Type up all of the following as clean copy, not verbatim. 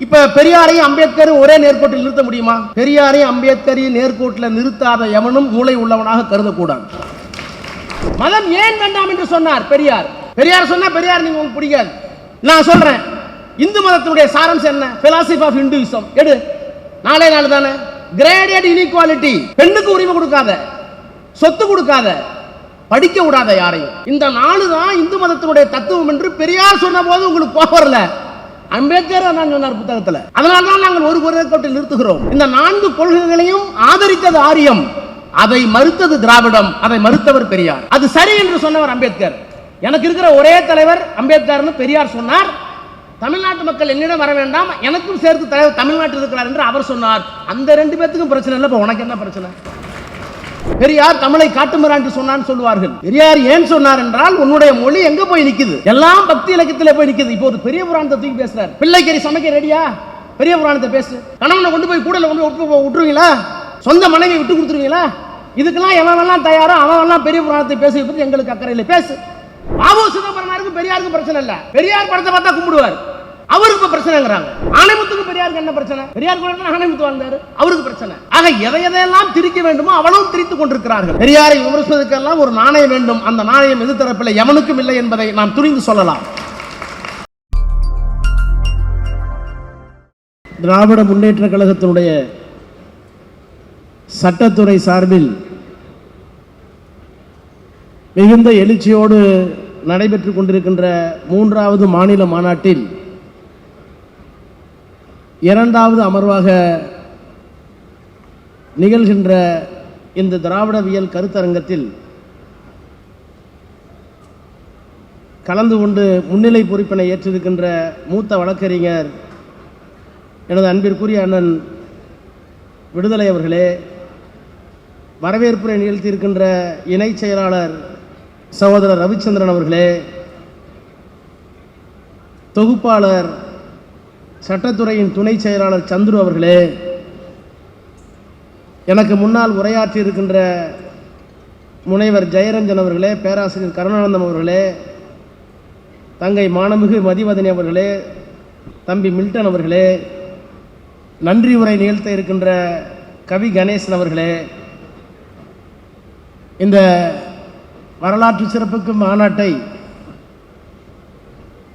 இப்ப பெரியாரையும் அம்பேத்கரும் ஒரே நேர்கோட்டில் நிறுத்த முடியுமா? பெரியாரையும் அம்பேத்கரையும் நேர்கோட்டில் நிறுத்தாத எவனும் மூளை உள்ளவனாக கருதக்கூடாது. மதம் ஏன் வேண்டாம் என்று சொன்னார் பெரியார். பெரியார் சொன்னா பெரியார் நீங்க உங்களுக்கு பிடிக்காது. நான் சொல்றேன், இந்து மதத்தினுடைய சாரம்சம் என்ன? பிலாசபி ஆஃப் இந்துயிசம் எடு. நாளே நாள் தானே கிரேடட் இன்இக்வாலிட்டி. பெண்ணுக்கு உரிமை கொடுக்காத, சொத்து கொடுக்காத, படிக்க விடாத யாரையும். இந்த நாலு தான் இந்து மதத்தினுடைய தத்துவம் என்று பெரியார் சொன்ன போது உங்களுக்கு கோபம் வரல. அம்பேத்கர் தான் சொன்னார் புத்தகத்தில். அதனால்தான் நாங்கள் ஒரு நேர்கோட்டில் நிறுத்துகிறோம். இந்த 4 கொள்கைகளையும் ஆதரித்தது ஆரியம், அதை மறுத்தது திராவிடம், அதை மறுத்தவர் பெரியார். அது சரி என்று சொன்னவர் அம்பேத்கர். எனக்கு இருக்கிற ஒரே தலைவர் அம்பேத்கர் பெரியார் சொன்னார். தமிழ்நாட்டு மக்கள் என்னிடம் வர வேண்டாம், எனக்கும் சேர்த்து தலைவர் தமிழ்நாட்டில் இருக்கிறார் என்று அவர் சொன்னார். அந்த 2 பேத்துக்கும் பிரச்சனை இல்லை. உனக்கு என்ன பிரச்சனை? பெரியார் தமிழை காட்டுமிரான் என்று சொன்னான்னு சொல்லுவார்கள். பெரியார் ஏன் சொன்னார் என்றால், உன்னுடைய மொழி எங்க போய் நிக்குது? எல்லாம் பக்தி இலக்கியத்திலே போய் நிக்குது. இப்போ ஒரு பெரிய புராணத்தை தூக்கி பேசுறார். பிள்ளைக்கறி சமைக்க ரெடியா? பெரிய புராணத்தை பேசு. கணவனை கொண்டு போய் கூடல கொண்டு விட்டுருவீங்களா? சொந்த மனைவி விட்டு கொடுத்துருவீங்களா? இதுக்கெல்லாம் எவன் தயாரோ அவன் பெரிய புராணத்தை பேச பற்றி எங்களுக்கு அக்கறை இல்லை. பேசு. பாபு சிதம்பரனாருக்கு பெரியாருக்கு பிரச்சனை இல்ல. பெரியார் படத்தை பார்த்தா கும்பிடுவார், அவருக்கு பிரச்சனைங்கிறாங்க. ஆணைமுத்துக்கு பெரியாருக்கு என்ன பிரச்சனை? பெரியார் கூட ஆணைமுத்து வாழ்ந்தாரு, அவருக்கு பிரச்சனை. ஆக எதையெல்லாம் திரிக்க வேண்டுமோ அவ்வளவு திரித்துக் கொண்டிருக்கிறார்கள். பெரியாரை விமர்சிப்பதற்கெல்லாம் ஒரு நாணயம் வேண்டும். அந்த நாணயம் எது தரப்பில் எவனுக்கும் இல்லை என்பதை நாம் துணிந்து சொல்லலாம். திராவிட முன்னேற்ற கழகத்தினுடைய சட்டத்துறை சார்பில் மிகுந்த எழுச்சியோடு நடைபெற்றுக் கொண்டிருக்கின்ற 3வது மாநில மாநாட்டில் 2வது அமர்வாக நிகழ்கின்ற இந்த திராவிடவியல் கருத்தரங்கத்தில் கலந்து கொண்டு முன்னிலை பொறுப்பினை ஏற்றிருக்கின்ற மூத்த வழக்கறிஞர் எனது அன்பிற்குரிய அண்ணன் விடுதலை அவர்களே, வரவேற்புரை நிகழ்த்தியிருக்கின்ற இணை செயலாளர் சகோதரர் ரவிச்சந்திரன் அவர்களே, தொகுப்பாளர் சட்டத்துறையின் துணை செயலாளர் சந்துரு அவர்களே, எனக்கு முன்னால் உரையாற்றி இருக்கின்ற முனைவர் ஜெயரஞ்சன் அவர்களே, பேராசிரியர் கருணானந்தம் அவர்களே, தங்கை மானமிகு மதிவதனி அவர்களே, தம்பி மில்டன் அவர்களே, நன்றி உரை நிகழ்த்த இருக்கின்ற கவி கணேசன் அவர்களே, இந்த வரலாற்று சிறப்புக்கு மாநாட்டை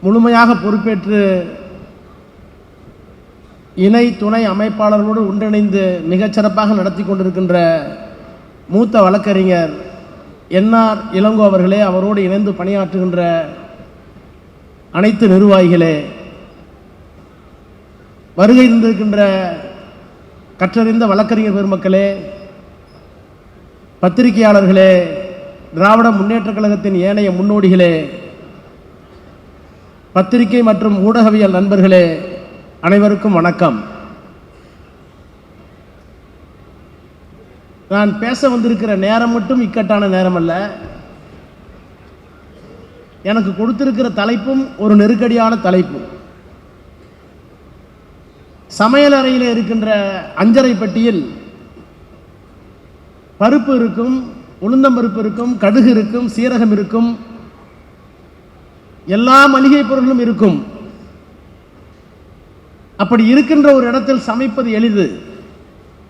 முழுமையாக பொறுப்பேற்று இணை துணை அமைப்பாளர்களோடு ஒன்றிணைந்து மிகச்சிறப்பாக நடத்தி கொண்டிருக்கின்ற மூத்த வழக்கறிஞர் என்ஆர் இளங்கோ அவர்களே, அவரோடு இணைந்து பணியாற்றுகின்ற அனைத்து நிர்வாகிகளே, வருகை இருந்திருக்கின்ற கற்றறிந்த வழக்கறிஞர் பெருமக்களே, பத்திரிகையாளர்களே, திராவிட முன்னேற்ற கழகத்தின் ஏனைய முன்னோடிகளே, பத்திரிகை மற்றும் ஊடகவியல் நண்பர்களே, அனைவருக்கும் வணக்கம். நான் பேச வந்திருக்கிற நேரம் மட்டும் இக்கட்டான நேரம் அல்ல. எனக்கு கொடுத்திருக்கிற தலைப்பும் ஒரு நெருக்கடியான தலைப்பு. சமையல் அறையில் இருக்கின்ற அஞ்சரை பெட்டியில் பருப்பு இருக்கும், உளுந்தம்பருப்பு இருக்கும், கடுகு இருக்கும், சீரகம் இருக்கும், எல்லா மளிகை பொருட்களும் இருக்கும். அப்படி இருக்கின்ற ஒரு இடத்தில் சமைப்பது எளிது.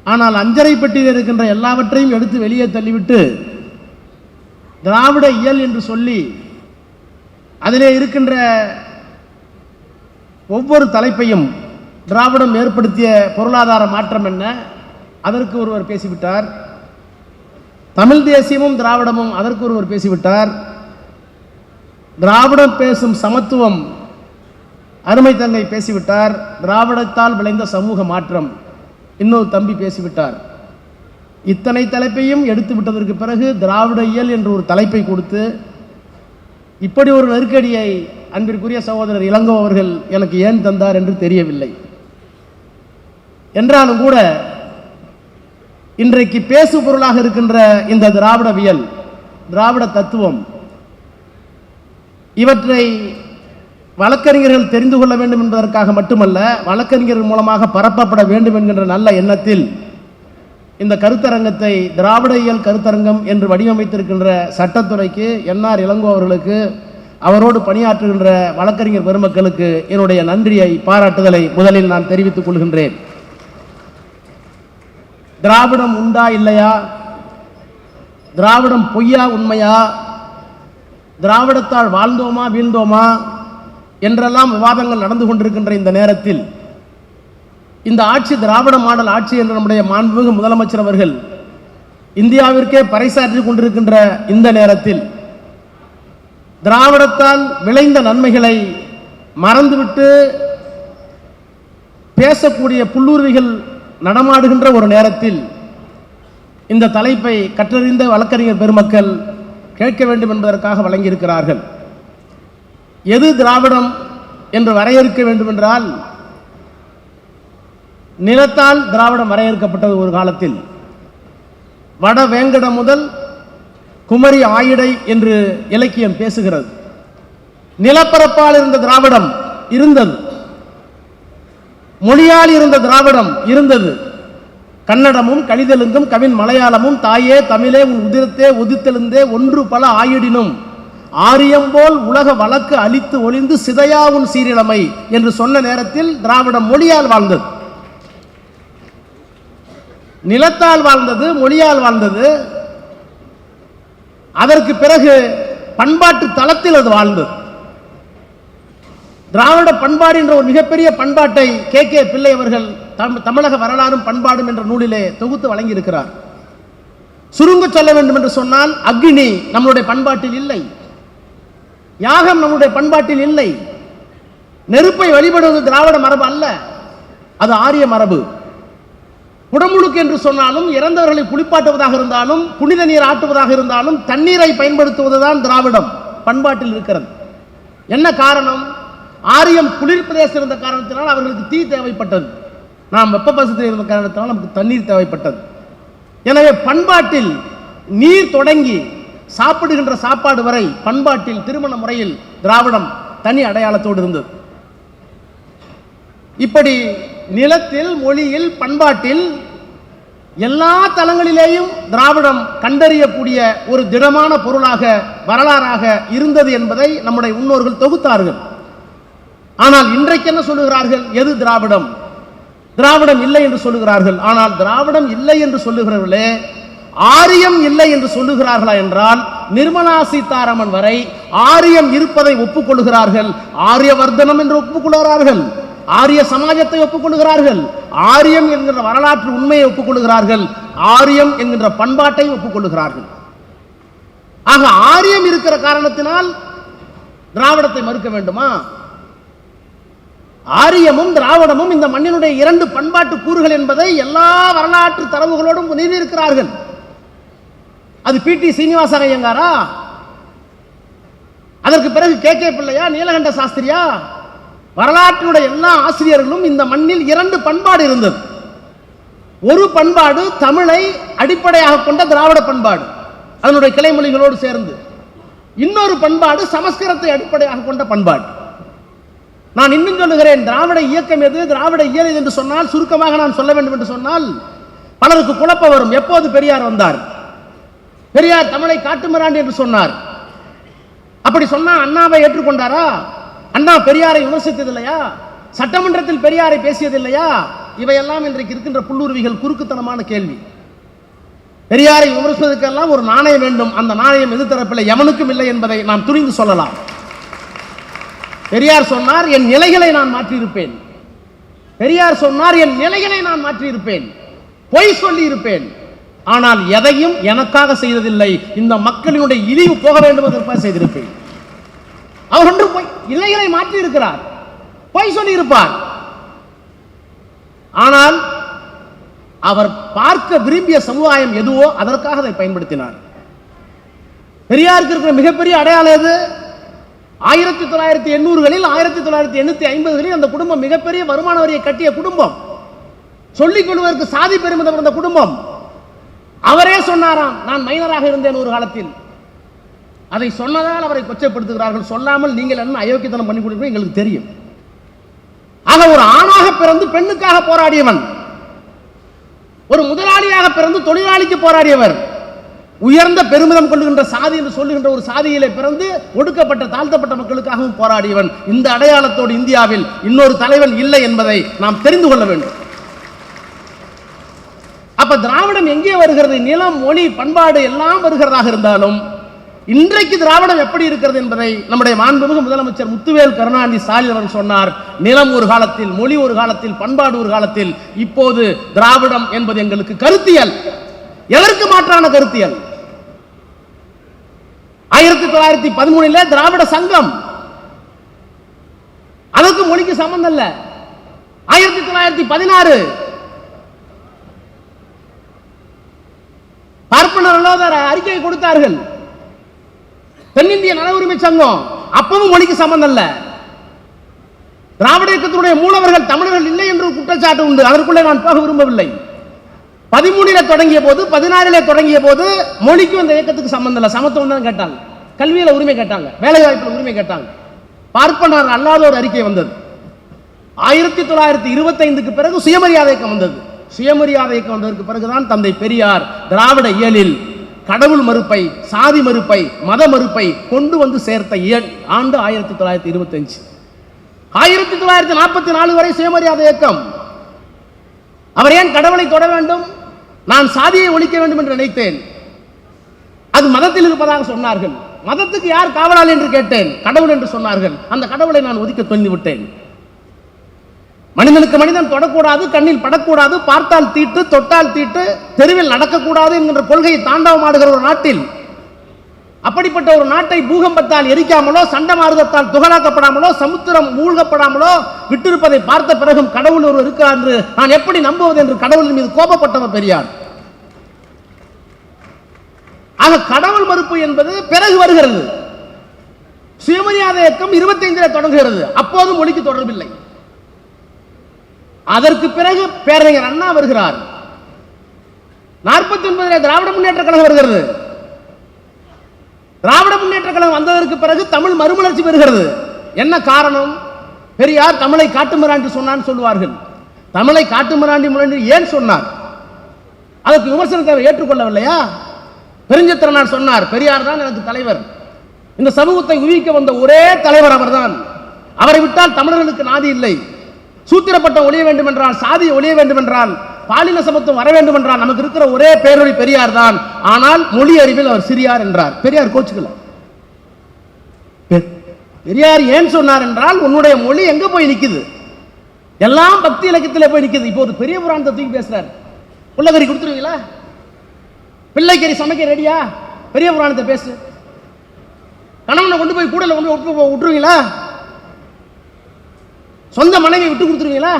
ஆனால் அஞ்சரை பெட்டியில் இருக்கின்ற எல்லாவற்றையும் எடுத்து வெளியே தள்ளிவிட்டு திராவிட இயல் என்று சொல்லி அதிலே இருக்கின்ற ஒவ்வொரு தலைப்பையும் திராவிடம் ஏற்படுத்திய பொருளாதார மாற்றம் என்ன, அதற்கு ஒருவர் பேசிவிட்டார். தமிழ் தேசியமும் திராவிடமும், அதற்கு ஒருவர் பேசிவிட்டார். திராவிடம் பேசும் சமத்துவம், அருமை தங்கை பேசிவிட்டார். திராவிடத்தால் விளைந்த சமூக மாற்றம், இன்னொரு தம்பி பேசிவிட்டார். இத்தனை தலைப்பையும் எடுத்து விட்டதற்கு பிறகு திராவிட இயல் என்று ஒரு தலைப்பை கொடுத்து இப்படி ஒரு நெருக்கடியை அன்பிற்குரிய சகோதரர் இளங்கோ அவர்கள் எனக்கு ஏன் தந்தார் என்று தெரியவில்லை. என்றாலும் கூட இன்றைக்கு பேசு பொருளாக இருக்கின்ற இந்த திராவிடவியல், திராவிட தத்துவம், இவற்றை வழக்கறிஞர்கள் தெரிந்து கொள்ள வேண்டும் என்பதற்காக மட்டுமல்ல, வழக்கறிஞர்கள் மூலமாக பரப்பப்பட வேண்டும் என்கின்ற நல்ல எண்ணத்தில் இந்த கருத்தரங்கத்தை திராவிட இயல் கருத்தரங்கம் என்று வடிவமைத்திருக்கின்ற சட்டத்துறைக்கு, என்ஆர் இளங்கோ அவர்களுக்கு, அவரோடு பணியாற்றுகின்ற வழக்கறிஞர் பெருமக்களுக்கு என்னுடைய நன்றியை, பாராட்டுதலை முதலில் நான் தெரிவித்துக் கொள்கின்றேன். திராவிடம் உண்டா இல்லையா, திராவிடம் பொய்யா உண்மையா, திராவிடத்தால் வாழ்ந்தோமா வீழ்ந்தோமா என்றெல்லாம் விவாதங்கள் நடந்து கொண்டிருக்கின்ற இந்த நேரத்தில் இந்த ஆட்சி திராவிட மாடல் ஆட்சி என்று நம்முடைய மாண்புமிகு முதலமைச்சர் அவர்கள் இந்தியாவிற்கே பறைசாற்றிக் கொண்டிருக்கின்ற இந்த நேரத்தில் திராவிடத்தால் விளைந்த நன்மைகளை மறந்துவிட்டு பேசக்கூடிய புல்லுருவிகள் நடமாடுகின்ற ஒரு நேரத்தில் இந்த தலைப்பை கற்றறிந்த வழக்கறிஞர் பெருமக்கள் கேட்க வேண்டும் என்பதற்காக வழங்கியிருக்கிறார்கள். எது திராவிடம் என்று வரையறுக்க வேண்டும் என்றால், நிலத்தால் திராவிடம் வரையறுக்கப்பட்டது ஒரு காலத்தில். வட வேங்கடம் முதல் குமரி ஆயிடை என்று இலக்கியம் பேசுகிறது. நிலப்பரப்பால் இருந்த திராவிடம் இருந்தது, மொழியால் இருந்த திராவிடம் இருந்தது. கன்னடமும் கலிதெலுங்கும் கவின் மலையாளமும் தாயே தமிழே உன் உதிரத்தே உதித்தெழுந்தே ஒன்று பல ஆயிடினும் ஆரியம்போல் உலக வழக்கு அழித்து ஒளிந்து சிதையா உன் சீரிழமை என்று சொன்ன நேரத்தில் திராவிடம் மொழியால் வாழ்ந்தது, நிலத்தால் வாழ்ந்தது, மொழியால் வாழ்ந்தது. அதற்கு பிறகு பண்பாட்டு தளத்தில் அது வாழ்ந்தது. திராவிட பண்பாடு என்ற ஒரு மிகப்பெரிய பண்பாட்டை கே பிள்ளை அவர்கள் தமிழக வரலாறும் பண்பாடும் என்ற நூலிலே தொகுத்து வழங்கியிருக்கிறார். சுருங்க சொல்ல வேண்டும் என்று சொன்னால், அக்னி நம்முடைய பண்பாட்டில் இல்லை, யாகம் நம்முடைய பண்பாட்டில் இல்லை. நெருப்பை வழிபடுவது திராவிட மரபு அல்ல, அது ஆரிய மரபு. குடமுழுக்கு என்று சொன்னாலும், இறந்தவர்களை குளிப்பாட்டுவதாக இருந்தாலும், புனித நீர் ஆட்டுவதாக இருந்தாலும் தண்ணீரை பயன்படுத்துவதுதான் திராவிடம் பண்பாட்டில் இருக்கிறது. என்ன காரணம்? ஆரியம் குளிர் பிரதேசம் இருந்த காரணத்தினால் அவர்களுக்கு தீ தேவைப்பட்டது, நாம் வெப்ப பசத்தில் இருந்த காரணத்தினால் நமக்கு தண்ணீர் தேவைப்பட்டது. எனவே பண்பாட்டில் நீர் தொடங்கி சாப்பிடுகின்ற சாப்பாடு வரை பண்பாட்டில் திருமண முறையில் திராவிடம் தனி அடையாளத்தோடு இருந்தது. இப்படி நிலத்தில், மொழியில், பண்பாட்டில் எல்லா தளங்களிலேயும் திராவிடம் கண்டறியக்கூடிய ஒரு திடமான பொருளாக, வரலாறாக இருந்தது என்பதை நம்முடைய முன்னோர்கள் தொகுத்தார்கள். ஆனால் இன்றைக்கு என்ன சொல்லுகிறார்கள்? எது திராவிடம்? திராவிடம் இல்லை என்று சொல்லுகிறார்கள். ஆனால் திராவிடம் இல்லை என்று சொல்லுகிறவர்களே ஆரியம் இல்லை என்று சொல்லுகிறார்களா என்றால், நிர்மலா சீதாராமன் வரை ஆரியம் இருப்பதை ஒப்புக்கொள்ளுகிறார்கள், ஆரியவர்தனம் என்று ஒப்புக்கொள்கிறார்கள், ஆரிய சமாஜத்தை ஒப்புக்கொள்ளுகிறார்கள், ஆரியம் என்கிற வரலாற்று உண்மையை ஒப்புக்கொள்ளுகிறார்கள், ஆரியம் என்கின்ற பண்பாட்டை ஒப்புக்கொள்ளுகிறார்கள். ஆக ஆரியம் இருக்கிற காரணத்தினால் திராவிடத்தை மறுக்க வேண்டுமா? ஆரியமும் திராவிடமும் இந்த மண்ணினுடைய இரண்டு பண்பாட்டு கூறுகள் என்பதை எல்லா வரலாற்று தரவுகளோடும் நிறுவியிருக்கிறார்கள். அது பி.டி. சீனிவாச ஐயங்காரா, அதற்கு பிறகு கே பிள்ளையா, நீலகண்ட சாஸ்திரியா, வரலாற்றுடைய எல்லா ஆசிரியர்களும் இந்த மண்ணில் இரண்டு பண்பாடு இருந்தது. ஒரு பண்பாடு தமிழை அடிப்படையாக கொண்ட திராவிட பண்பாடு, அதனுடைய கிளைமொழிகளோடு சேர்ந்து. இன்னொரு பண்பாடு சமஸ்கிருதத்தை அடிப்படையாக கொண்ட பண்பாடு. நான் இன்னும் சொல்லுகிறேன், திராவிட இயக்கம் எது, திராவிட இயல் எது என்று சொன்னால், சுருக்கமாக நான் சொல்ல வேண்டும் என்று சொன்னால் பலருக்கு குழப்பம் வரும். எப்போது பெரியார் வந்தார்? பெரியார் தமிழை காட்டுமிராண்டி என்று சொன்னார். அப்படி சொன்னா அண்ணாவை ஏற்றுக்கொண்டாரா? அண்ணா பெரியாரை விமர்சித்தது இல்லையா? சட்டமன்றத்தில் பெரியாரை பேசியது இல்லையா? இவையெல்லாம் இன்றைக்கு இருக்கின்ற புல்லுருவிகள் குறுக்குத்தனமான கேள்வி. பெரியாரை விமர்சிப்பதற்கெல்லாம் ஒரு நாணயம் வேண்டும். அந்த நாணயம் எது தரப்பில்லை, எவனுக்கும் இல்லை என்பதை நாம் துணிந்து சொல்லலாம். பெரியார் சொன்னார், என் நிலைகளை நான் மாற்றியிருப்பேன். பெரியார் சொன்னார், என் நிலைகளை நான் மாற்றியிருப்பேன், பொய் சொல்லி இருப்பேன், ஆனால் எதையும் எனக்காக செய்ததில்லை, இந்த மக்களினுடைய இழிவு போக வேண்டும் என்பதற்காக செய்திருப்பேன். அவர் ஒன்று நிலைகளை மாற்றி இருக்கிறார், பொய் சொல்லி இருப்பார். ஆனால் அவர் பார்க்க விரும்பிய சமுதாயம் எதுவோ அதற்காக அதை பயன்படுத்தினார். பெரியாருக்கு இருக்கிற மிகப்பெரிய அடையாளம் எது? 1980களில் 1950களில் அந்த குடும்பம் மிகப்பெரிய வருமான வரியை கட்டிய குடும்பம், சொல்லிக் கொள்வதற்கு சாதி பெருமிதம் இருந்த குடும்பம். அவரே சொன்னாராம், நான் மைனராக இருந்தேன் ஒரு காலத்தில். அதை சொன்னதால் அவரை கொச்சைப்படுத்துகிறார்கள். சொல்லாமல் நீங்கள் என்ன அயோக்கியத்தனம் பண்ணி கொடுப்பீங்க எங்களுக்கு தெரியும். ஆக ஒரு ஆணாக பிறந்து பெண்ணுக்காக போராடியவன், ஒரு முதலாளியாக பிறந்து தொழிலாளிக்கு போராடியவர், உயர்ந்த பெருமிதம் கொள்ளுகின்ற சாதி என்று சொல்லுகின்ற ஒரு சாதியிலே பிறந்து ஒடுக்கப்பட்ட தாழ்த்தப்பட்ட மக்களுக்காகவும் போராடியவன். இந்த அடையாளத்தோடு இந்தியாவில் இன்னொரு தலைவன் இல்லை என்பதை நாம் தெரிந்து கொள்ள வேண்டும். அப்ப திராவிடம் எங்கே வருகிறது? நிலம், மொழி, பண்பாடு எல்லாம் வருகிறதாக இருந்தாலும் இன்றைக்கு திராவிடம் எப்படி இருக்கிறது என்பதை நம்முடைய மாண்புமிகு முதலமைச்சர் முத்துவேல் கருணாநிதி ஸ்டாலின் அவர்கள் சொன்னார். நிலம் ஒரு காலத்தில், மொழி ஒரு காலத்தில், பண்பாடு ஒரு காலத்தில், இப்போது திராவிடம் என்பது எங்களுக்கு கருத்தியல். எதற்கு மாற்றான கருத்தியல்? 1913 திராவிட சங்கம், அதற்கு மொழிக்கு சம்பந்தம் இல்ல. 1916 பார்ப்பனர் அறிக்கை கொடுத்தார்கள். தென்னிந்திய நல உரிமை சங்கம், அப்பவும் மொழிக்கு சம்பந்தம் இல்ல. திராவிட இயக்கத்தினுடைய மூலவர்கள் தமிழர்கள் இல்லை என்று குற்றச்சாட்டு உண்டு. அதற்குள்ளே நான் போக விரும்பவில்லை. 13 தொடங்கிய போது, 16 தொடங்கிய போது மொழிக்கும் இந்த இயக்கத்துக்கு சம்பந்தம் இல்லை. சமத்துவம் தான் கேட்டாங்க, கல்வியில உரிமை கேட்டாங்க, வேலை வாய்ப்புல உரிமை கேட்டாங்க. பார்ப்பனர் அல்லாத ஒரு அறிக்கை வந்தது. 1925க்கு பிறகு சுயமரியாதை இயக்கம் வந்தது. சுயமரியாதை இயக்கம் வந்ததற்கு பிறகுதான் தந்தை பெரியார் திராவிட இயலில் கடவுள் மறுப்பை, சாதி மறுப்பை, மத மறுப்பை கொண்டு வந்து சேர்த்த ஆண்டு 1925. 1944 வரை சுயமரியாதை இயக்கம். அவர் ஏன் கடவுளை தொட வேண்டும்? நான் சாதியை ஒழிக்க வேண்டும் என்று நினைத்தேன். அது மதத்தில் இருப்பதாக சொன்னார்கள். மதத்துக்கு யார் காவலாளி என்று கேட்டேன். கடவுள் என்று சொன்னார்கள். அந்த கடவுளை நான் ஒதுக்க துணிந்து விட்டேன். மனிதனுக்கு மனிதன் தொடக்கூடாது, கண்ணில் படக்கூடாது, பார்த்தால் தீட்டு, தொட்டால் தீட்டு, தெருவில் நடக்கக்கூடாது என்கின்ற கொள்கையை தாண்டவமாடுகிற ஒரு நாட்டில், அப்படிப்பட்ட ஒரு நாட்டை பூகம்பத்தால் எரிக்காமலோ, சண்டமாறுதத்தால் துகளாக்கப்படாமலோ, சமுத்திரம் மூழ்கப்படாமலோ விட்டிருப்பதை பார்த்த பிறகும் கடவுள் ஒரு இருக்கிறார் என்று நான் எப்படி நம்புவது என்று கடவுளின் மீது கோபப்பட்டவர் பெரியார். ஆக கடவுள் மறுப்பு என்பது பிறகு வருகிறது. சுயமரியாதை இயக்கம் 25 தொடங்குகிறது. அப்போது மொழிக்கு தொடர்பில்லை. அதற்கு பிறகு பேரறிஞர் அண்ணா வருகிறார். 49 திராவிட முன்னேற்ற கழகம் வருகிறது. திராவிட முன்னேற்ற கழகம் வந்ததற்கு பிறகு தமிழ் மறுமலர்ச்சி பெறுகிறது. என்ன காரணம்? பெரியார் தமிழை காட்டுமிராண்டி சொன்னான்னு சொல்லுவார்கள். தமிழை காட்டுமிராண்டி ஏன் சொன்னார்? அதற்கு விமர்சனத்தை ஏற்றுக்கொள்ளவில்லையா? பெருஞ்சித்திரனார் சொன்னார், பெரியார் தான் எனக்கு தலைவர், இந்த சமூகத்தை உயிர்க்க வந்த ஒரே தலைவர் அவர்தான், அவரை விட்டால் தமிழர்களுக்கு நாதி இல்லை, சூத்திரப்பட்டம் ஒழிய வேண்டும் என்றால், சாதி ஒழிய வேண்டும் என்றால், பாலின சமத்துவம் வர வேண்டும் என்றால் நமக்கு இருக்கிற ஒரே பேரொழி பெரியார் தான். ஆனால் மொழி அறிவில் அவர் சிறியார் என்றார். பெரியார் கோச்சுக்கல. பெரியார் ஏன் சொன்னார் என்றால், உன்னுடைய மொழி எங்க போய் நிக்குது? எல்லாம் பக்தி இலக்கியத்திலே போய் நிக்குது. இப்போது பெரிய புராணத்தை தூக்கி பேசுறார். புள்ளகரி கொடுத்துருவீங்களா? பிள்ளைக்கறி சமைக்க ரெடியா? பெரிய புராணத்தை பேசு. கணவனை கொண்டு போய் கூடல கொண்டு விட்டுருவீங்களா? சொந்த மனைவி விட்டு கொடுத்துருவீங்களா?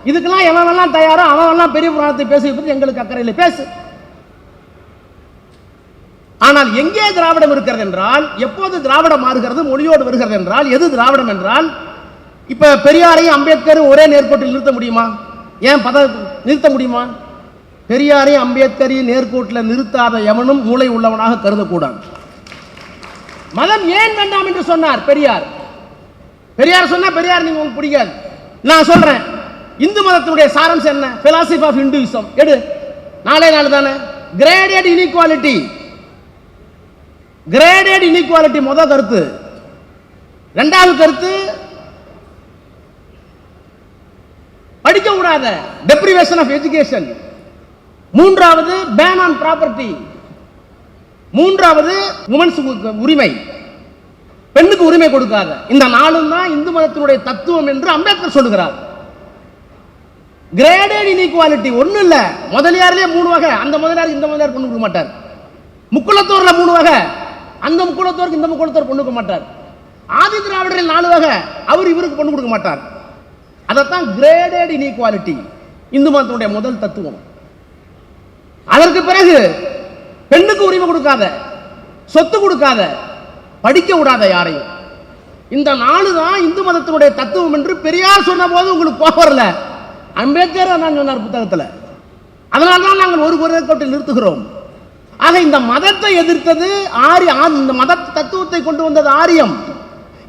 இதுக்கெல்லாம் எவன் தயாரோ அவன் பெரிய புராணத்தை பேச பற்றி எங்களுக்கு அக்கறை இல்லை, பேசு. ஆனால் எங்கே திராவிடம் இருக்கிறது என்றால், எப்போது திராவிடம் மாறுகிறது, மொழியோடு வருகிறது என்றால், எது திராவிடம் என்றால், இப்ப பெரியாரையும் அம்பேத்கரும் ஒரே நேர்கோட்டில் நிறுத்த முடியுமா? ஏன் நிறுத்த முடியுமா? பெரியாரையும் அம்பேத்கரையும் நேர்கோட்டில் நிறுத்தாத எவனும் மூளை உள்ளவனாக கருதக்கூடாது. மதம் ஏன் வேண்டாம் என்று சொன்னார் பெரியார். பெரியார் சொன்னா பெரியார் நீங்க உங்களுக்கு பிடிக்காது. நான் சொல்றேன், இந்து மதத்தினுடைய சாரம்சம் என்ன? பிலாசபி ஆஃப் இந்துயிசம் எடு. நாளே நாள் தானே. Graded inequality. கிரேடட் இன்இக்வாலிட்டி முதல் கருத்து. இரண்டாவது கருத்து, படிக்க கூடாத டெப்ரிவேஷன் ஆஃப் எஜுகேஷன். மூன்றாவது பேன் ஆன் ப்ராப்பர்ட்டி. மூன்றாவது உமன்ஸ் உரிமை, பெண்ணுக்கு உரிமை கொடுக்காத. இந்த நாளும் தான் இந்து மதத்தினுடைய தத்துவம் என்று அம்பேத்கர் சொல்லுகிறார். கிரேடட் இன்இக்வாலிட்டி ஒண்ணு இல்ல. முதலியாரிலே 3 வகை. அந்த முதலியார் இந்த முதலியார் பொண்ணு கொடுக்க மாட்டார். முக்குளத்தோர்ல 3 வகை. அந்த முக்குளத்தோருக்கு இந்த முக்குளத்தோர் பொண்ணு கொடுக்க மாட்டார். ஆதி திராவிடரில் 4 வகை. அவர் இவருக்கு பொண்ணு கொடுக்க மாட்டார். அதத்தான் கிரேடட் இன்இக்வாலிட்டி, இந்து மதத்தினுடைய முதல் தத்துவம். அதற்கு பிறகு பெண்ணுக்கு உரிமை கொடுக்காத, சொத்து கொடுக்காத, படிக்க விடாத யாரையும். இந்த 4 தான் இந்து மதத்தினுடைய தத்துவம் என்று பெரியார் சொன்ன போது உங்களுக்கு கோபம் வரல. அம்பேத்கர் நான் சொன்னார் புத்தகத்தில். அதனால்தான் நாங்கள் ஒரு நேர்கோட்டில் நிறுத்துகிறோம். ஆக இந்த மதத்தை எதிர்த்தது ஆரியம். இந்த மத தத்துவத்தை கொண்டு வந்தது ஆரியம்.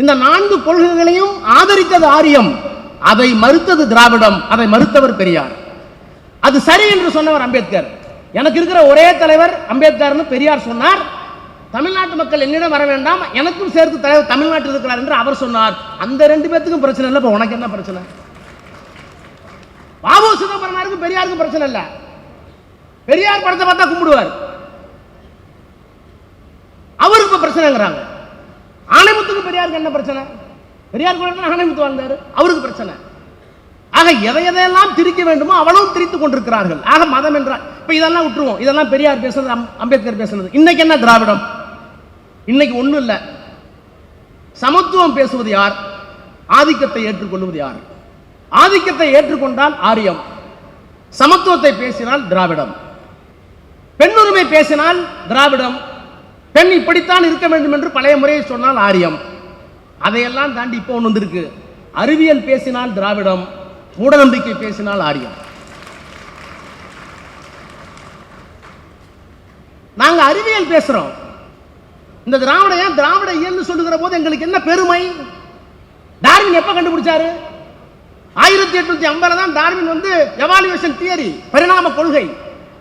இந்த 4 கொள்கைகளையும் ஆதரித்தது ஆரியம். அதை மறுத்தது திராவிடம். அதை மறுத்தவர் பெரியார். அது சரி என்று சொன்னவர் அம்பேத்கர். எனக்கு இருக்கிற ஒரே தலைவர் அம்பேத்கர்னு பெரியார் சொன்னார். தமிழ்நாட்டு மக்கள் என்னிடம் வர வேண்டாம், எனக்கும் சேர்த்து தலைவர் தமிழ்நாட்டில் இருக்கிறார் என்று அவர் சொன்னார். அந்த ரெண்டு பேத்துக்கும் பிரச்சனை இல்லை. இப்போ உனக்கு என்ன பிரச்சனை? பாபு சிதம்பரனாருக்கும் பெரியாருக்கும் பிரச்சனை இல்லை. பெரியார் படத்தை பார்த்தா கும்பிடுவார், அவருக்கு பிரச்சனைங்கிறாங்க. ஆணைமுத்துக்கு பெரியாருக்கு என்ன பிரச்சனை? பெரியார் கூட ஆணைமுத்து வாழ்ந்தாரு, அவருக்கு பிரச்சனை. ஆக எதையெல்லாம் திரிக்க வேண்டுமோ அவ்வளவு திரித்துக் கொண்டிருக்கிறார்கள். ஆக மதம் என்றால் இப்ப இதெல்லாம் விட்டுருவோம். இதெல்லாம் பெரியார் பேசுனது, அம்பேத்கர் பேசுனது. இன்னைக்கு என்ன திராவிடம்? இன்னைக்கு ஒண்ணும் இல்ல. சமத்துவம் பேசுவது யார்? ஆதிக்கத்தை ஏற்றுக்கொள்வது யார்? ஆதிக்கத்தை ஏற்றுக்கொண்டால் ஆரியம், சமத்துவத்தை பேசினால் திராவிடம், பெண்ணுரிமை பேசினால் திராவிடம், பெண் இப்படித்தான் இருக்க வேண்டும் என்று பழைய முறையை சொன்னால் ஆரியம். அதையெல்லாம் தாண்டி இப்போ ஒன்று வந்திருக்கு. அறிவியல் பேசினால் திராவிடம், மூடநம்பிக்கை பேசினால் ஆரியம். நாங்க அறிவியல் பேசுறோம். இந்த திராவிட இயல்னு சொல்லுகிற போது எங்களுக்கு என்ன பெருமை? டார்வின் எப்ப கண்டுபிடிச்சாரு? 1850 தான் டார்வின் வந்து எவாலுவேஷன் தியரி, பரிணாம கொள்கை.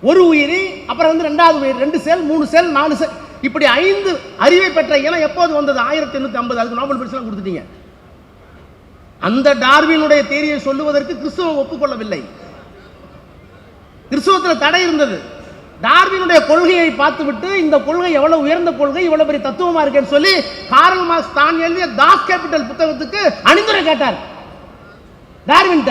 ஒரு உயிரி, அப்புறம் வந்து ரெண்டாவது உயிர், 2 செல், 3 செல், 4 செல், இப்படி 5 அறிவை பெற்ற இனம் எப்போது வந்தது? 1850. அதுக்கு நோபல் பரிசு கொடுத்துட்டீங்க. அந்த டார்வினுடைய தியரியை சொல்லுவதற்கு கிறிஸ்துவம் ஒப்புக்கொள்ளவில்லை. கிறிஸ்துவத்தில் தடை இருந்தது. டார்வினுடைய கொள்கையை பார்த்துவிட்டு இந்த கொள்கை எவ்வளவு உயர்ந்த கொள்கை, இவ்வளவு பெரிய தத்துவமா இருக்குன்னு சொல்லி கார்ல் மார்க்ஸ் தான் எழுதிய தாஸ் கேபிட்டல் புத்தகத்துக்கு அணிந்துரை கேட்டார் டார்வின்.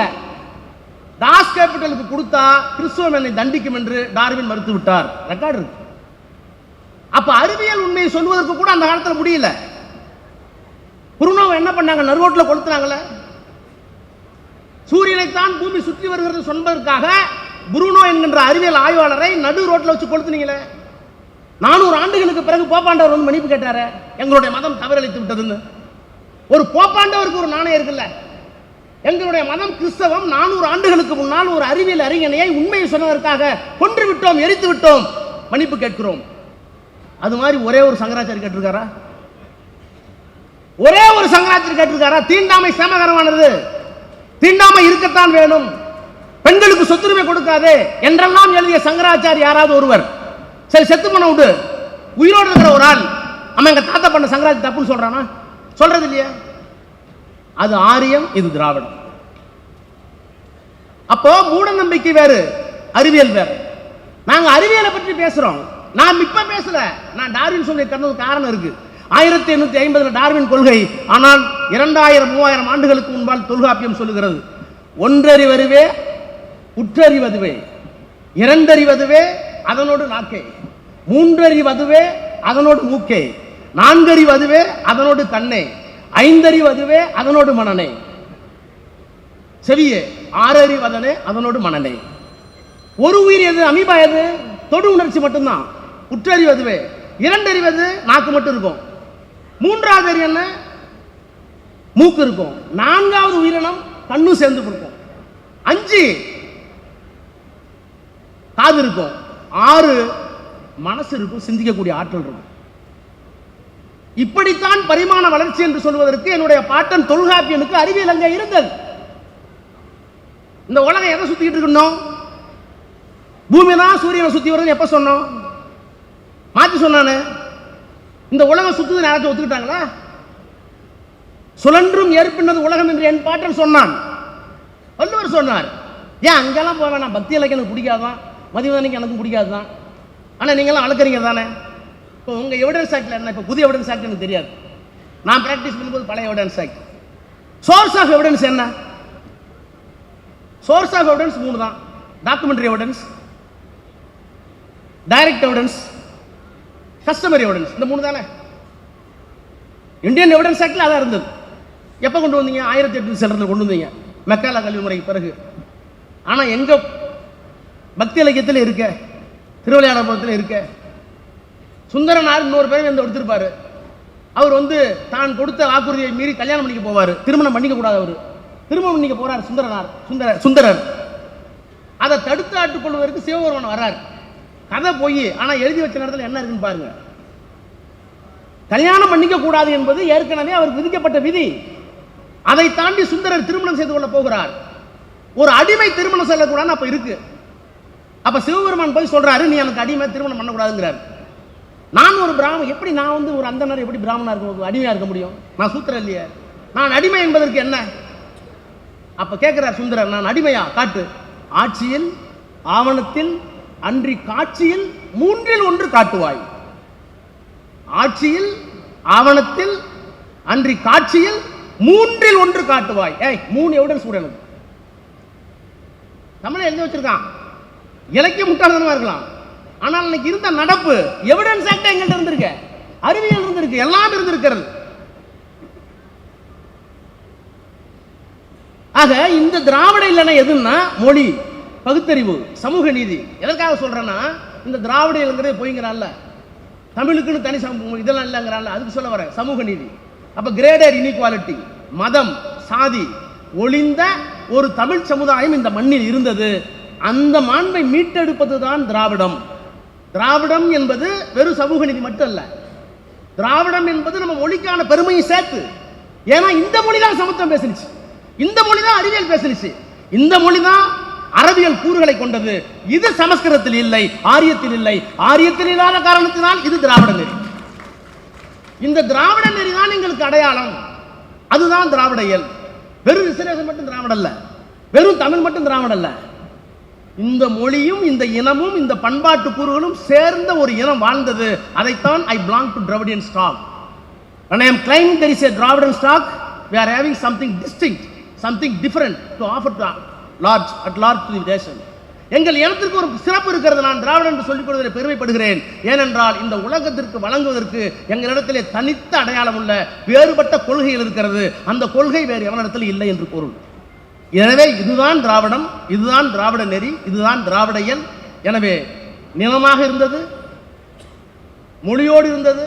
தாஸ் கேபிட்டலுக்கு கொடுத்தா கிறிஸ்துவம் என்னை தண்டிக்கும் என்று டார்வின் மறுத்து விட்டார். ரெக்கார்டு இருக்கு. அப்ப அறிவியல் உண்மையை சொல்வதற்கு கூட அந்த காலத்தில் முடியல. புருனோவை என்ன பண்ணாங்க? நறுரோட்டில் கொளுத்துனாங்கல்ல. சூரியனைத்தான் பூமி சுற்றி வருகிறது சொன்னதற்காக புருனோ என்கின்ற அறிவியல் ஆய்வாளரை நடு ரோட்டில் வச்சு கொளுத்துனீங்களே. 400 ஆண்டுகளுக்கு பிறகு போப்பாண்டவர் வந்து மன்னிப்பு கேட்டாரு, எங்களுடைய மதம் தவறளித்து விட்டதுன்னு. ஒரு போப்பாண்டவருக்கு ஒரு நாணயம் இருக்குல்ல. எங்களுடைய மதம் கிறிஸ்தவம் 400 ஆண்டுகளுக்கு முன்னால் ஒரு அறிவியல் அறிஞனையை உண்மையை சொன்னதற்காக கொன்று விட்டோம், எரித்து விட்டோம், மன்னிப்பு கேட்கிறோம். அது மாதிரி ஒரே ஒரு சங்கராச்சாரி கேட்டிருக்காரா? ஒரே ஒரு சங்கராச்சாரி கேட்டிருக்காரா? தீண்டாமை சேமகரமானது, தீண்டாமை இருக்கத்தான் வேணும், பெண்களுக்கு சொத்துரிமை கொடுக்காதே என்றெல்லாம் எழுதிய சங்கராச்சாரி யாராவது ஒருவர்? சரி, செத்து பண்ண விடு, உயிரோடு இருக்கிற ஒரு ஆள் நம்ம எங்க தாத்தா பண்ண சங்கராச்சாரி தப்புன்னு சொல்றானா? சொல்றது இல்லையா? அது ஆரியம், இது திராவிடம். அப்போ மூட நம்பிக்கை வேறு, அறிவியல் வேறு. நாங்க அறிவியலை பற்றி பேசுறோம். நான் இப்ப பேசல, நான் டார்வின் சொல்லி தந்தது காரணம் இருக்கு. 1850 டார்வின் கொள்கை. ஆனால் 2000-3000 ஆண்டுகளுக்கு முன்பால் தொல்காப்பியம் சொல்லுகிறது, ஒன்றறிவதுவே உற்றறிவதுவே, இரண்டறிவதுவே அதனோடு நாக்கே, மூன்றறிவதுவே அதனோடு மூக்கே, நான்கறிவதுவே அதனோடு கண்ணே, ஐந்தறிவதுவே அதனோடு மனனே, செவியே, ஆறறிவதனே அதனோடு மனனே. ஒரு உயிர் எது? அமீபா எது? தொடு உணர்ச்சி மட்டும்தான். உற்றறிவதுவே. இரண்டறிவது நாக்கு மட்டும் இருக்கும். மூன்றாவது அறிவு என்ன? மூக்கு இருக்கும். நான்காவது உயிரினம் கண்ணு சேர்ந்து கொடுக்கும். 5 காது இருக்கும். 6 மனசு இருக்கும், சிந்திக்கக்கூடிய ஆற்றல் இருக்கும். இப்படித்தான் பரிமாண வளர்ச்சி என்று சொல்வதற்கு என்னுடைய பாட்டன் தொல்காப்பியனுக்கு அறிவியல் அங்கே இருந்தது. இந்த உலகம் எதை சுத்திட்டு இருக்கணும்? பூமி தான் சூரியனை சுத்தி வருதுன்னு எப்ப சொன்னோம்? மாத்தி சொன்னானே. இந்த உலகம் சுத்துது நேரத்தை ஒத்துக்கிட்டாங்களா? சுழன்றும் ஏற்பினது உலகம் என்று என் பாட்டன் சொன்னான். வள்ளுவர் சொன்னார். ஏன் அங்கெல்லாம் போவேன், நான் பக்தி இலக்கியம் எனக்கு பிடிக்காதான், மதிவதனைக்கு எனக்கு பிடிக்காதுதான். ஆனால் நீங்களாம் வளர்க்குறீங்க தானே. இப்போ உங்கள் எவிடன்ஸ் ஆக்டில் என்ன? இப்போ புதிய எவிடன்ஸ் ஆக்ட் எனக்கு தெரியாது. நான் ப்ராக்டிஸ் பண்ணும்போது பழைய evidence act. Source of evidence என்ன? சோர்ஸ் ஆஃப் எவிடன்ஸ் 3 தான். Documentary evidence, direct evidence, customary evidence. இந்த 3 தானே. இந்தியன் எவிடன்ஸ் ஆக்டில் அதான் இருந்தது. எப்போ கொண்டு வந்தீங்க? 1800 கொண்டு வந்தீங்க, மெக்காலா கல்வி முறைக்கு பிறகு. ஆனால் எங்க பக்தி இலக்கியத்தில் இருக்க, திருவிளையாடல் இருக்க, சுந்தரனார் இன்னொரு பேர் வந்து எடுத்திருப்பாரு. அவர் வந்து தான் கொடுத்த வாக்குறுதியை மீறி கல்யாணம் பண்ணிக்க போவார், திருமணம் பண்ணிக்க கூடாது. அவர் திருமணம் பண்ணிக்க போறார் சுந்தரர். அதை தடுத்து ஆட்டுக் கொள்வதற்கு சிவபெருமான் வர்றார். கதை போய், ஆனால் எழுதி வச்ச நேரத்தில் என்ன இருக்குன்னு பாருங்க. கல்யாணம் பண்ணிக்க கூடாது என்பது ஏற்கனவே அவருக்கு விதிக்கப்பட்ட விதி. அதை தாண்டி சுந்தரர் திருமணம் செய்து கொள்ள போகிறார். ஒரு அடிமை திருமணம் செய்யக்கூடாது அப்ப இருக்கு. அப்ப சிவபெருமான் போய் சொல்றாரு, நீ எனக்கு அடிமை, திருமணம் பண்ணக்கூடாதுங்கிறாரு. நான் ஒரு பிராமணன், எப்படி நான் வந்து ஒரு அந்தனர் எப்படி பிராமணா இருக்க அடிமையா இருக்க முடியும்? நான் சூத்திரம் இல்லையே. நான் அடிமை என்பதற்கு என்ன? அப்ப கேட்கிறார் சுந்தரர், நான் அடிமையா? காட்டு. ஆட்சியில், ஆவணத்தில், அன்றி காட்சியில் மூன்றில் ஒன்று காட்டுவாய். ஆட்சியில், ஆவணத்தில், அன்றி காட்சியில் மூன்றில் ஒன்று காட்டுவாய். ஏய், 3 எவிடன்ஸ் கூட எனக்கு. தமிழை எழுதி வச்சிருக்கான். இலக்கிய முட்டாள்தனமா இருக்கலாம், ஆனால் இன்னைக்கு இருந்த நடப்பு எவிடன்ஸ் ஆக்ட் எங்கள்கிட்ட இருந்திருக்கு, அறிவியல் இருந்திருக்கு, எல்லாம் இருந்திருக்கிறது. ஆக இந்த திராவிட இல்லைன்னா எதுன்னா மொழி, பகுத்தறிவு, சமூக நீதி. எதற்காக சொல்றேன்னா, இந்த திராவிடங்கிறது போய்ங்கிறான்ல, தமிழுக்குன்னு தனி இதெல்லாம் இல்லைங்கிறான்ல, அதுக்கு சொல்ல வரேன். சமூக நீதி. அப்ப கிரேடர் இன்இக்வாலிட்டி, மதம், சாதி ஒளிந்த ஒரு தமிழ் சமுதாயம் இந்த மண்ணில் இருந்தது. அந்த மாண்பை மீட்டெடுப்பது தான் திராவிடம். திராவிடம் என்பது வெறும் சமூக நீதி மட்டும் அல்ல. திராவிடம் என்பது நம்ம மொழிக்கான பெருமையை சேர்த்து. ஏன்னா இந்த மொழி தான் சமத்துவம் பேசினுச்சு, இந்த மொழி தான் அறிவியல் பேசினுச்சு, இந்த மொழி தான் அறிவியல் கூறுகளை கொண்டது. இது சமஸ்கிருதத்தில் இல்லை, ஆரியத்தில் இல்லை. ஆரியத்தில் இல்லாத காரணத்தினால் இது திராவிட நெறி. இந்த திராவிட நெறி தான் எங்களுக்கு அடையாளம். அதுதான் திராவிட இயல். வெறும் ரிசர்வேஷன் மட்டும் திராவிட அல்ல, வெறும் தமிழ் மட்டும் திராவிட அல்ல. இந்த மொழியும் இந்த இனமும் இந்த பண்பாட்டு கூறுகளும் சேர்ந்த ஒரு இனம் வாழ்ந்தது. அதைத்தான் I belong to Dravidian stock. When I am claiming there is a Dravidian stock, we are having something distinct, something different to offer to at large to the nation. எங்கள் இனத்திற்கு ஒரு சிறப்பு இருக்கிறது. நான் திராவிடன் என்று சொல்லிக் கொள்வதில் பெருமைப்படுகிறேன். ஏனென்றால் இந்த உலகத்திற்கு வழங்குவதற்கு எங்களிடத்திலே தனித்த அடையாளம் உள்ள வேறுபட்ட கொள்கைகள் இருக்கிறது. அந்த கொள்கை வேறு எவனிடத்தில் இல்லை என்று பொருள். எனவே இதுதான் திராவிடம், இதுதான் திராவிட நெறி, இதுதான் திராவிட இயல். எனவே நிலமாக இருந்தது, மொழியோடு இருந்தது,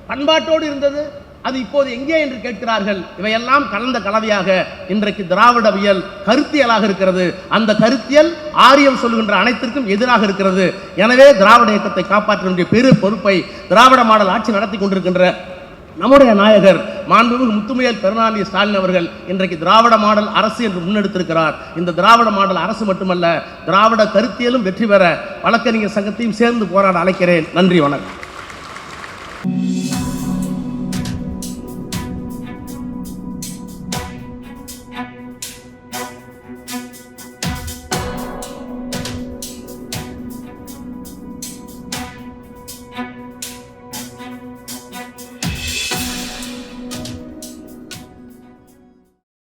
பண்பாட்டோடு இருந்தது. அது இப்போது எங்கே என்று கேட்கிறார்கள். இவையெல்லாம் கலந்த கலவையாக இன்றைக்கு திராவிடவியல் கருத்தியலாக இருக்கிறது. அந்த கருத்தியல் ஆரியம் சொல்லுகின்ற அனைத்திற்கும் எதிராக இருக்கிறது. எனவே திராவிட இயக்கத்தை காப்பாற்ற வேண்டிய பெரு பொறுப்பை திராவிட மாடல் ஆட்சி நடத்தி கொண்டிருக்கின்ற நம்முடைய நாயகர் மாண்புமிகு முத்துமையல் கருணாநிதி ஸ்டாலின் அவர்கள் இன்றைக்கு திராவிட மாடல் அரசு என்று முன்னெடுத்திருக்கிறார். இந்த திராவிட மாடல் அரசு மட்டுமல்ல, திராவிட கருத்தியலும் வெற்றி பெற வழக்கறிஞர் சங்கத்தையும் சேர்ந்து போராட அழைக்கிறேன். நன்றி, வணக்கம்.